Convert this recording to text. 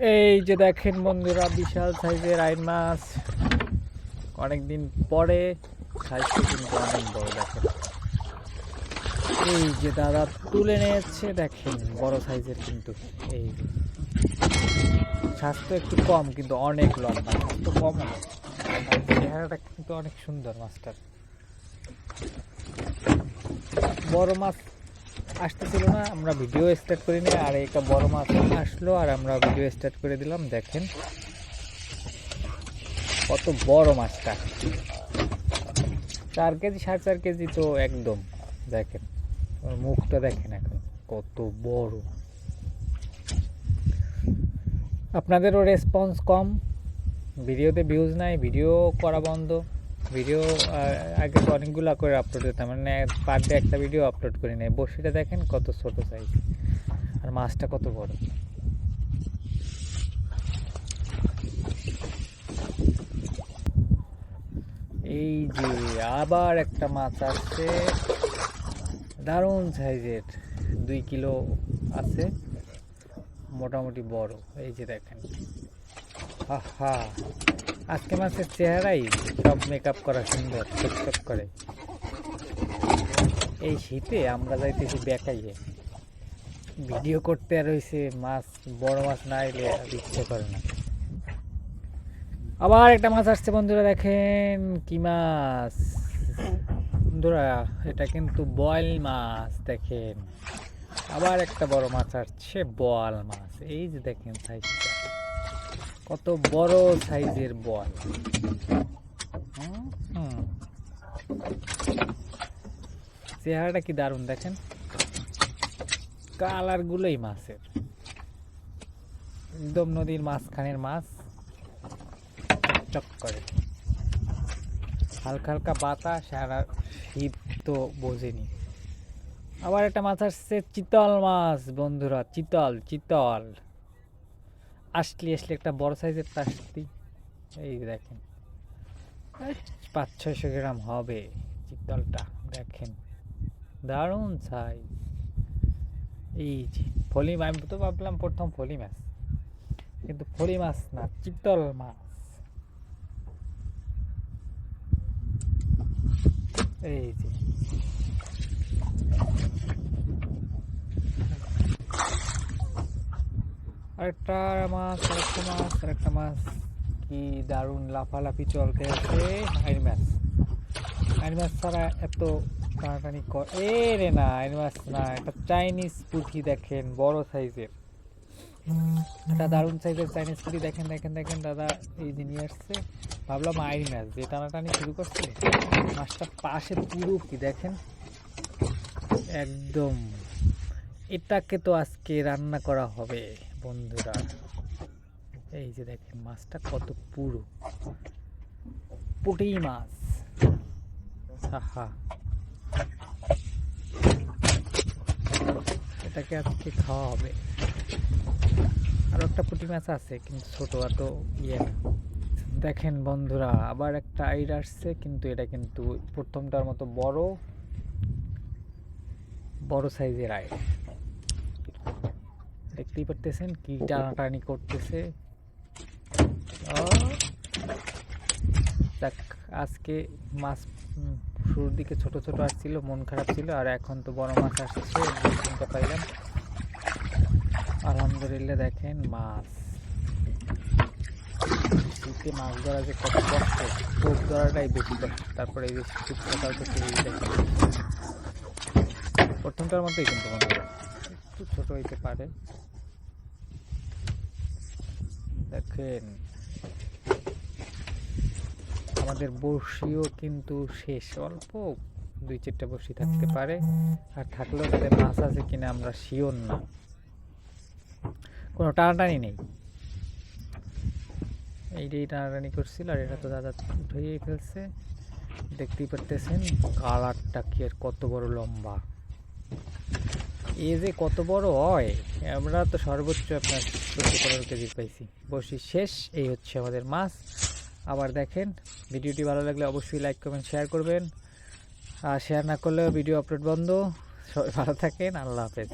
এই যে দেখেন বন্ধুরা, বিশাল সাইজের আইন মাছ। অনেকদিন পরে সাইজটা কিন্তু অনেক বড়। দেখেন এই যে দাদা তুলে নিয়েছে, দেখেন বড় সাইজের কিন্তু। এই যে স্বাস্থ্য একটু কম কিন্তু অনেক লম্বা, স্বাস্থ্য কম না, চেহারাটা কিন্তু অনেক সুন্দর মাছটার। বড় মাছ আসতেছিল না, আমরা ভিডিও স্টার্ট করিনি, আর একটা বড় মাছ আসলো আর আমরা ভিডিও স্টার্ট করে দিলাম। দেখেন কত বড় মাছটা, 4 কেজি 4.5 কেজি তো একদম। দেখেন ওর মুখটা দেখেন এখন কত বড়। আপনাদেরও রেসপন্স কম, ভিডিওতে ভিউজ নাই, ভিডিও করা বন্ধ। ভিডিও আগে তো অনেকগুলো করে আপলোড করতাম, মানে পার ডে একটা ভিডিও আপলোড করি নাই। বড়শিটা দেখেন কত ছোট সাইজ, আর মাছটা কত বড়। এই যে আবার একটা মাছ আসছে, দারুণ সাইজের, 2 কিলো আছে, মোটামুটি বড়। এই যে দেখেন, আহা, আজকে মাছের চেহারাই সব মেকআপ করা সুন্দর, চকচক করে। এই শীতে আমরা যাইতেছি বেকাইয়ে, ভিডিও করতে আর হইছে মাছ, বড় মাছ না এলে আর ইচ্ছে করে না। আবার একটা মাছ আসছে বন্ধুরা, দেখেন কি মাছ বন্ধুরা, এটা কিন্তু বয়েল মাছ। দেখেন আবার একটা বড় মাছ আসছে, বোয়াল মাছ। এই যে দেখেন সাইজটা কত বড় সাইজের বল। চেহারাটা কি দারুণ, দেখেন কালার গুলোই মাছের, একদম নদীর মাঝখানের মাছ, চক করে। হালকা হালকা বাতাস, আর শীত তো বোঝেনি। আবার একটা মাছ আসছে, চিতল মাছ বন্ধুরা, চিতল চিতল আসলে একটা বড় সাইজের টাসতি। এই দেখেন 500-600 গ্রাম হবে চিতলটা। দেখেন দারুণ সাইজ। এই যে ফলি, আমি তো ভাবলাম প্রথম ফলি মাছ, কিন্তু ফলি মাছ না, চিতল মাছ। এই যে আরেকটা মাছ, আরেকটা মাছ, আরেকটা মাছ, কি দারুণ লাফালাফি চলতে আছে। আইন মাছ, আইন মাছ ছাড়া এত টানাটানি এ রে না, আইন মাছ না, একটা চাইনিজ পুঁটি। দেখেন বড় সাইজের, একটা দারুণ সাইজের চাইনিজ পুঁটি। দেখেন দেখেন দেখেন দাদা এই যে নিয়ে আসছে, ভাবলাম আইন মাছ, যে টানাটানি শুরু করছে মাছটা পাশে পুরো কি দেখেন একদম। এটাকে তো আজকে রান্না করা হবে বন্ধুরা। এই যে দেখেন মাছটা কত পুরো, পুঁটি মাছ। আহা, এটাকে আজকে খাওয়া হবে। আর একটা পুঁটি মাছ আছে কিন্তু ছোট, এত ইয়ে না। দেখেন বন্ধুরা আবার একটা আইড আসছে, কিন্তু এটা কিন্তু প্রথমটার মতো বড়, বড় সাইজের আইড। দেখতেই পারতেছেন কি টানাটানি করতেছে। দেখ আজকে মাছ শুরুর দিকে ছোট ছোট আসছিল, মন খারাপ ছিল, আর এখন তো বড় মাছ আসছে, চিন্তা পাইলাম। আলহামদুলিল্লাহ। দেখেন মাছ, শীতে মাছ ধরা যে কত কষ্ট, টোপ ধরাটাই বেশি কষ্ট, তারপরে এই যে শীত সকাল থেকে দেখেন প্রথমটার মতোই, কিন্তু বন্ধুরা একটু ছোট হইতে পারে। দেখেন আমাদের বড়শিও কিন্তু শেষ, অল্প 2-4টা বড়শি থাকতে পারে, আর থাকলেও তাদের মাছ আছে কিনা আমরা শিওর না, কোনো টানাটানি নেই। এইটাই টানাটানি করছিল, আর এটা তো দাদা উঠেই ফেলছে। দেখতেই পারতেছেন কালারটা কি, আর কত বড় লম্বা, এ যে কত বড় হয়। আমরা তো সর্বোচ্চ আপনার 14-15 কেজি পাইছি। বড়শি শেষ, এই হচ্ছে আমাদের মাছ। আবার দেখেন, ভিডিওটি ভালো লাগলে অবশ্যই লাইক কমেন্ট শেয়ার করবেন, আর শেয়ার না করলেও ভিডিও আপলোড বন্ধ। সবাই ভালো থাকেন, আল্লাহ হাফেজ।